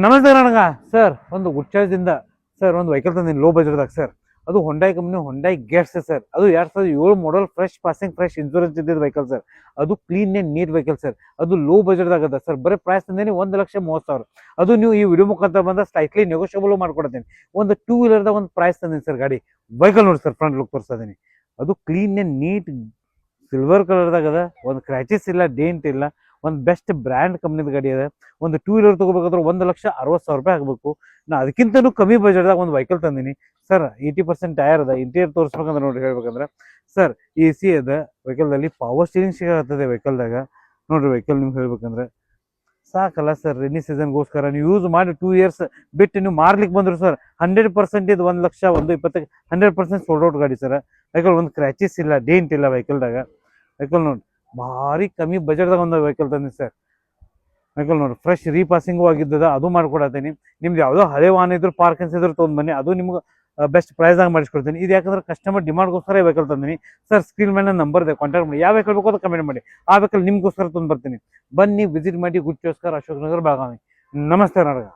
ನಮಸ್ತೆ ನನಗ ಸರ್ ಒಂದು ಗುಡ್ಚಾರ್ಜಿಂದ ಸರ್ ಒಂದು ವೆಹಿಕಲ್ ತಂದಿನಿ ಲೋ ಬಜೆಟ್ದಾಗ ಸರ್. ಅದು Hyundai company Hyundai Getz sir. ಅದು 2007 model fresh passing fresh insurance ಇದ್ದಿದ್ದು ವೆಹಿಕಲ್ ಸರ್. ಅದು clean and neat vehicle sir. ಅದು ಲೋ ಬಜೆಟ್ದಾಗ ಅದ ಸರ್. ಬರೀ ಪ್ರೈಸ್ ತಂದೇನಿ 1,30,30,000. ಅದು ನೀವು ಈ ವಿಡಿಯೋ ಮುಖಾಂತರ ಬಂದ ಸ್ಲೈಟ್ಲಿ ನೆಗೋಷಿಯಬಲ್ ಮಾಡ್ಕೊಡ್ತೀನಿ. ಒಂದು 2 ವೀಲರ್ದಾಗ ಒಂದು ಪ್ರೈಸ್ ತಂದಿನಿ ಸರ್ ಗಾಡಿ. ವೆಹಿಕಲ್ ನೋಡಿ ಸರ್, ಫ್ರಂಟ್ ಲುಕ್ ತೋರಿಸ್ತಾ ಇದೀನಿ. ಅದು ಕ್ಲೀನ್ ಅಂಡ್ ನೀಟ್ ಸಿಲ್ವರ್ ಕಲರ್ದಾಗ ಅದ. ಒಂದು ಕ್ರ್ಯಾಚಸ್ ಇಲ್ಲ, ಡೆಂಟ್ ಇಲ್ಲ. ಒಂದು ಬೆಸ್ಟ್ ಬ್ರ್ಯಾಂಡ್ ಕಂಪ್ನಿದ ಗಾಡಿ ಅದ. ಒಂದು 2 ವೀಲರ್ ತಗೋಬೇಕಾದ್ರೆ 1,60,000 ರೂಪಾಯಿ ಆಗಬೇಕು. ನಾ ಅದಕ್ಕಿಂತನೂ ಕಮ್ಮಿ ಬಜೆಟ್ದಾಗ ಒಂದು ವೆಹಿಕಲ್ ತಂದಿನಿ ಸರ್. 80% ಟೈರ್ ಅದ. ಇಂಟೀರಿಯರ್ ತೋರಿಸ್ಬೇಕಂದ್ರೆ ನೋಡಿ ಹೇಳ್ಬೇಕಂದ್ರೆ ಸರ್ AC ಅದ ವೆಹಿಕಲ್ದಲ್ಲಿ. Power steering ಸಿಗತ್ತದೆ ವೆಹಿಕಲ್ದಾಗ. ನೋಡ್ರಿ ವೆಹಿಕಲ್ ನಿಮ್ಗೆ ಹೇಳ್ಬೇಕಂದ್ರೆ ಸಾಕಲ್ಲ ಸರ್. ರೆನಿ ಸೀಸನ್ಗೋಸ್ಕರ ನೀವು ಯೂಸ್ ಮಾಡಿ 2 ಇಯರ್ಸ್ ಬಿಟ್ಟು ನೀವು ಮಾರ್ಲಿಕ್ಕೆ ಬಂದ್ರು ಸರ್ 100% ಇದು 1,20,000 100% ಸೋಲ್ಡ್ ಔಟ್ ಗಾಡಿ ಸರ್. ವೆಹಿಕಲ್ ಒಂದು ಕ್ರ್ಯಾಚಸ್ ಇಲ್ಲ, ಡೆಂಟ್ ಇಲ್ಲ ವೆಹಿಕಲ್ದಾಗ. ವೆಹಿಕಲ್ ನೋಡಿ ಭಾರಿ ಕಮ್ಮಿ ಬಜೆಟ್ದಾಗ ಒಂದು ವೆಹಿಕಲ್ ತಂದಿ ಸರ್. ವೆಹಿಕಲ್ ನೋಡಿ ಫ್ರೆಶ್ ರೀಪಾಸಿಂಗು ಆಗಿದ್ದದ, ಅದು ಮಾಡ್ಕೊಡತ್ತೀನಿ. ನಿಮ್ದು ಯಾವುದೋ ಹಳೆ ವಾಹನ ಇದ್ರು ಪಾರ್ಕೆನ್ಸ್ ಇದ್ರು ತೊಗೊಂಡ್ ಬನ್ನಿ, ಅದು ನಿಮ್ಗೆ ಬೆಸ್ಟ್ ಪ್ರೈಸ್ದಾಗ ಮಾಡಿಸ್ಕೊಡ್ತೀನಿ. ಇದು ಯಾಕಂದ್ರೆ ಕಸ್ಟಮರ್ ಡಿಮಾಂಡ್ಗೋಸ್ಕರ ವೆಹಿಕಲ್ ತಂದಿನಿ ಸರ್. ಸ್ಕ್ರೀನ್ ಮೇಲೆ ನಂಬರ್ ಇದೆ, ಕಾಂಟ್ಯಾಕ್ಟ್ ಮಾಡಿ. ಯಾವ ವೆಹಿಕಲ್ ಬೇಕು ಅದು ಕಮೆಂಟ್ ಮಾಡಿ. ಆ ವೆಹಿಕಲ್ ನಿಮ್ಗೋಸ್ಕರ ತಂದು ಬರ್ತೀನಿ. ಬನ್ನಿ ವಿಸಿಟ್ ಮಾಡಿ. ಗುಡ್ಚೋಸ್ಕರ, ಅಶೋಕ್ ನಗರ್, ಬೆಳಗಾವಿ. ನಮಸ್ತೆ ನನಗ.